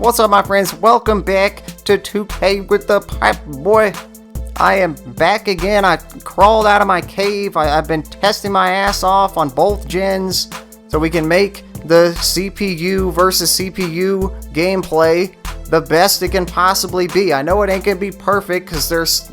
What's up, my friends? Welcome back to 2K with the Popboy. I am back again. I crawled out of my cave. I've been testing my ass off on both gens so we can make the CPU versus CPU gameplay the best it can possibly be. I know it ain't gonna be perfect because there's,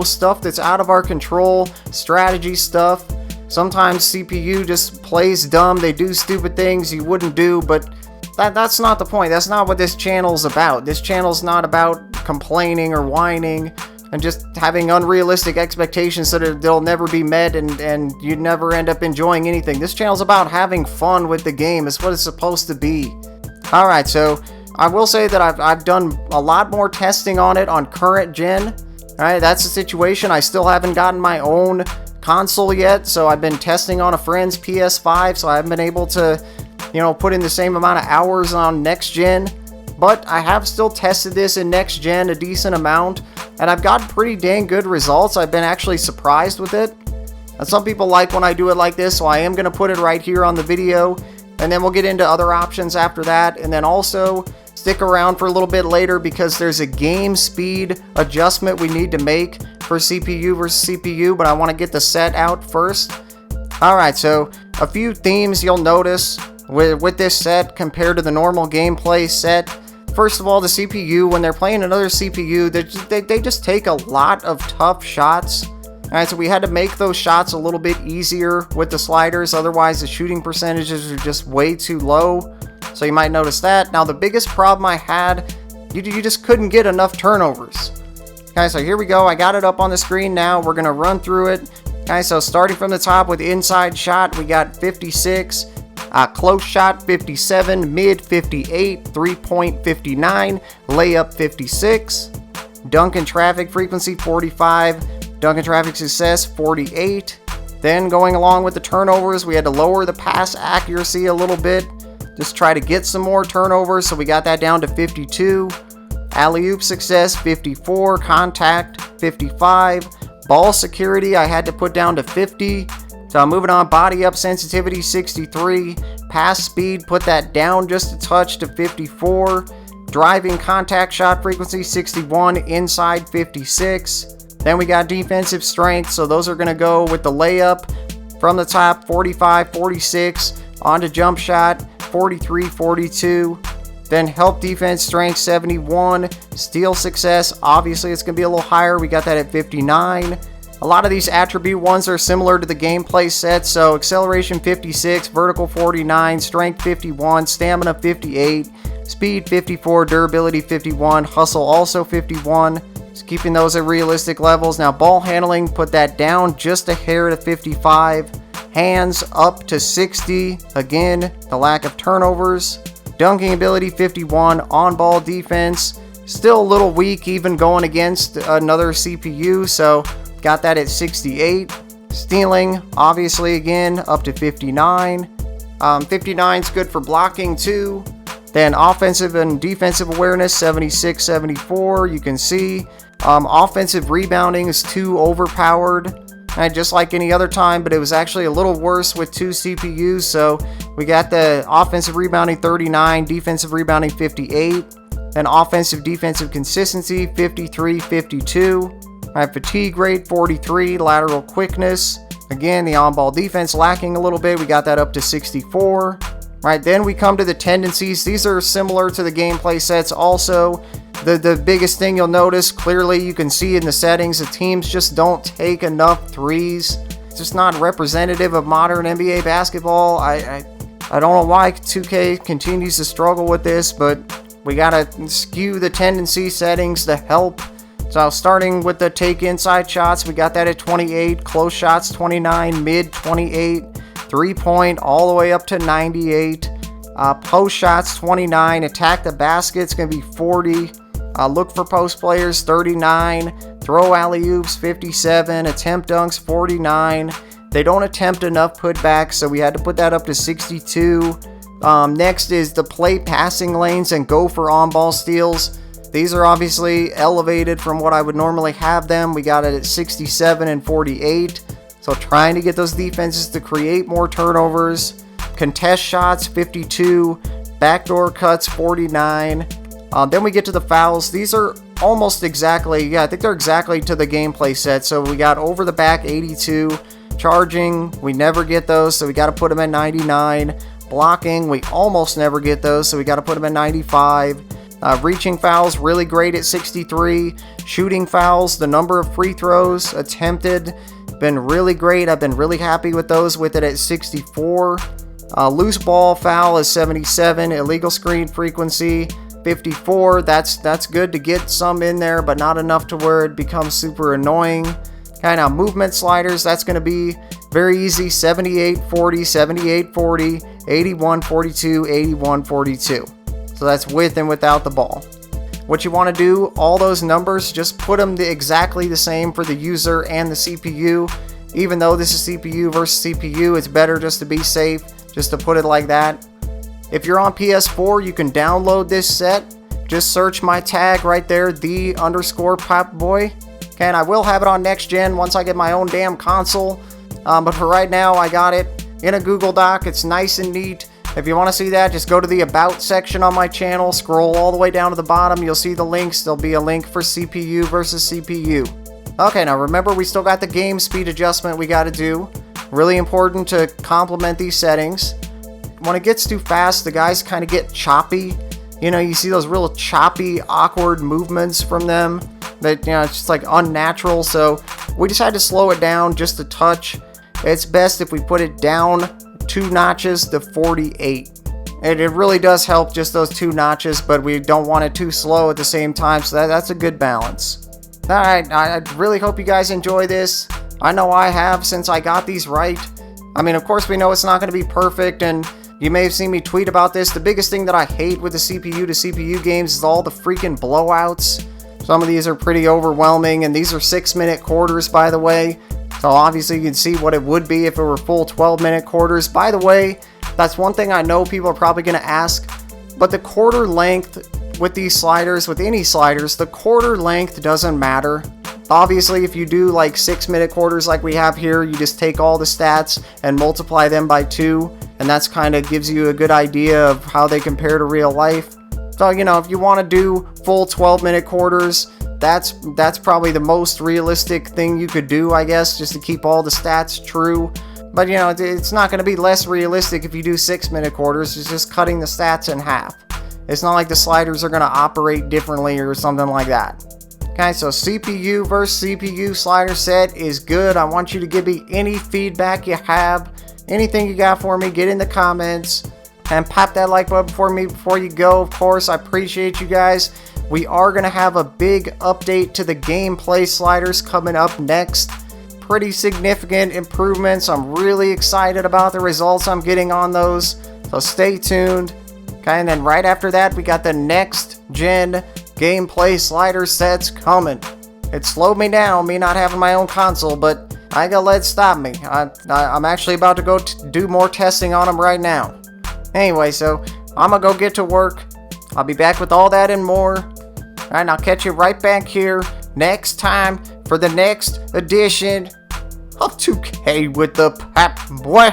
stuff that's out of our control, strategy stuff. Sometimes CPU just plays dumb. They do stupid things you wouldn't do, but that's not the point. That's not what this channel's about. This channel's not about complaining or whining and just having unrealistic expectations that they'll never be met and you never end up enjoying anything. This channel's about having fun with the game. It's what it's supposed to be. Alright, so I will say that I've done a lot more testing on it on current gen. Alright, that's the situation. I still haven't gotten my own console yet, so I've been testing on a friend's PS5, so I haven't been able to put in the same amount of hours on next gen, but I have still tested this in next gen a decent amount, and I've gotten pretty dang good results. I've been actually surprised with it, and some people like when I do it like this, so I am going to put it right here on the video, and then we'll get into other options after that, and then also stick around for a little bit later because there's a game speed adjustment we need to make for CPU versus CPU, but I want to get the set out first. Alright, so a few themes you'll notice with this set compared to the normal gameplay set. First of all, the CPU, when they're playing another CPU, they just take a lot of tough shots. Alright, so we had to make those shots a little bit easier with the sliders, otherwise the shooting percentages are just way too low. So you might notice that. Now the biggest problem I had, you just couldn't get enough turnovers. Okay, so here we go. I got it up on the screen now. We're going to run through it. Okay, so starting from the top with inside shot, we got 56. Close shot 57, mid 58, 3-point 59, layup 56, dunk and traffic frequency 45, dunk and traffic success 48. Then going along with the turnovers, we had to lower the pass accuracy a little bit, just try to get some more turnovers, so we got that down to 52. Alley-oop success 54, contact 55, ball security I had to put down to 50. So I'm moving on, body up sensitivity 63, pass speed put that down just a touch to 54, driving contact shot frequency 61, inside 56. Then we got defensive strength, so those are going to go with the layup from the top 45, 46, on to jump shot 43, 42. Then help defense strength 71, steal success, obviously it's going to be a little higher, we got that at 59. A lot of these attribute ones are similar to the gameplay set, so acceleration 56, vertical 49, strength 51, stamina 58, speed 54, durability 51, hustle also 51. Just keeping those at realistic levels. Now ball handling, put that down just a hair to 55. Hands up to 60. Again, the lack of turnovers. Dunking ability 51, on-ball defense still a little weak even going against another CPU, so got that at 68. Stealing, obviously, again, up to 59. 59 is good for blocking, too. Then offensive and defensive awareness, 76, 74. You can see offensive rebounding is too overpowered. Just like any other time, but it was actually a little worse with two CPUs. So we got the offensive rebounding 39, defensive rebounding 58. Then offensive defensive consistency 53, 52. Fatigue rate 43, lateral quickness. Again, the on-ball defense lacking a little bit. We got that up to 64. Right, then we come to the tendencies. These are similar to the gameplay sets also. The biggest thing you'll notice, clearly you can see in the settings, the teams just don't take enough threes. It's just not representative of modern NBA basketball. I don't know why 2K continues to struggle with this, but we gotta skew the tendency settings to help. So starting with the take inside shots, we got that at 28, close shots 29, mid 28, 3-point all the way up to 98, post shots 29, attack the basket, it's going to be 40, look for post players 39, throw alley-oops 57, attempt dunks 49. They don't attempt enough putbacks, so we had to put that up to 62. Next is the play passing lanes and go for on-ball steals. These are obviously elevated from what I would normally have them. We got it at 67 and 48. So trying to get those defenses to create more turnovers. Contest shots 52, backdoor cuts 49, Then we get to the fouls. These are almost exactly, yeah, I think they're exactly to the gameplay set. So we got over the back 82. Charging, we never get those, so we got to put them at 99. Blocking, we almost never get those, so we got to put them at 95. Reaching fouls, really great at 63. Shooting fouls, the number of free throws attempted, been really great. I've been really happy with those, with it at 64. Loose ball foul is 77. Illegal screen frequency, 54. That's good to get some in there, but not enough to where it becomes super annoying. Kind of movement sliders, that's going to be very easy. 78, 40, 78, 40, 81, 42, 81, 42. So that's with and without the ball. What you want to do, all those numbers, just put them exactly the same for the user and the CPU. Even though this is CPU versus CPU, it's better just to be safe, just to put it like that. If you're on PS4, you can download this set. Just search my tag right there, _Popboy. Okay, and I will have it on next gen once I get my own damn console. But for right now, I got it in a Google Doc. It's nice and neat. If you want to see that, just go to the About section on my channel. Scroll all the way down to the bottom. You'll see the links. There'll be a link for CPU versus CPU. Okay, now remember, we still got the game speed adjustment we got to do. Really important to complement these settings. When it gets too fast, the guys kind of get choppy. You know, you see those real choppy, awkward movements from them. That, you know, it's just like unnatural, so we decided to slow it down just a touch. It's best if we put it down 2 notches to 48. And it really does help, just those 2 notches, but we don't want it too slow at the same time, so that's a good balance. Alright, I really hope you guys enjoy this. I know I have, since I got these right. I mean, of course we know it's not going to be perfect, and you may have seen me tweet about this. The biggest thing that I hate with the CPU to CPU games is all the freaking blowouts. Some of these are pretty overwhelming, and these are 6-minute quarters, by the way. So obviously you can see what it would be if it were full 12-minute quarters. By the way, that's one thing I know people are probably going to ask, but the quarter length with these sliders, with any sliders, the quarter length doesn't matter. Obviously, if you do like 6-minute quarters like we have here, you just take all the stats and multiply them by 2, and that's kind of gives you a good idea of how they compare to real life. So, you know, if you want to do full 12-minute quarters, that's probably the most realistic thing you could do, I guess, just to keep all the stats true. But, you know, it's not going to be less realistic if you do 6-minute quarters. It's just cutting the stats in half. It's not like the sliders are going to operate differently or something like that. Okay, so CPU versus CPU slider set is good. I want you to give me any feedback you have. Anything you got for me, get in the comments. And pop that like button for me before you go. Of course, I appreciate you guys. We are going to have a big update to the gameplay sliders coming up next. Pretty significant improvements. I'm really excited about the results I'm getting on those. So stay tuned. Okay, and then right after that, we got the next gen gameplay slider sets coming. It slowed me down, me not having my own console, but I ain't gonna let it stop me. I'm actually about to go do more testing on them right now. Anyway, so I'm gonna go get to work. I'll be back with all that and more. Alright, I'll catch you right back here next time for the next edition of 2K with the Popboy.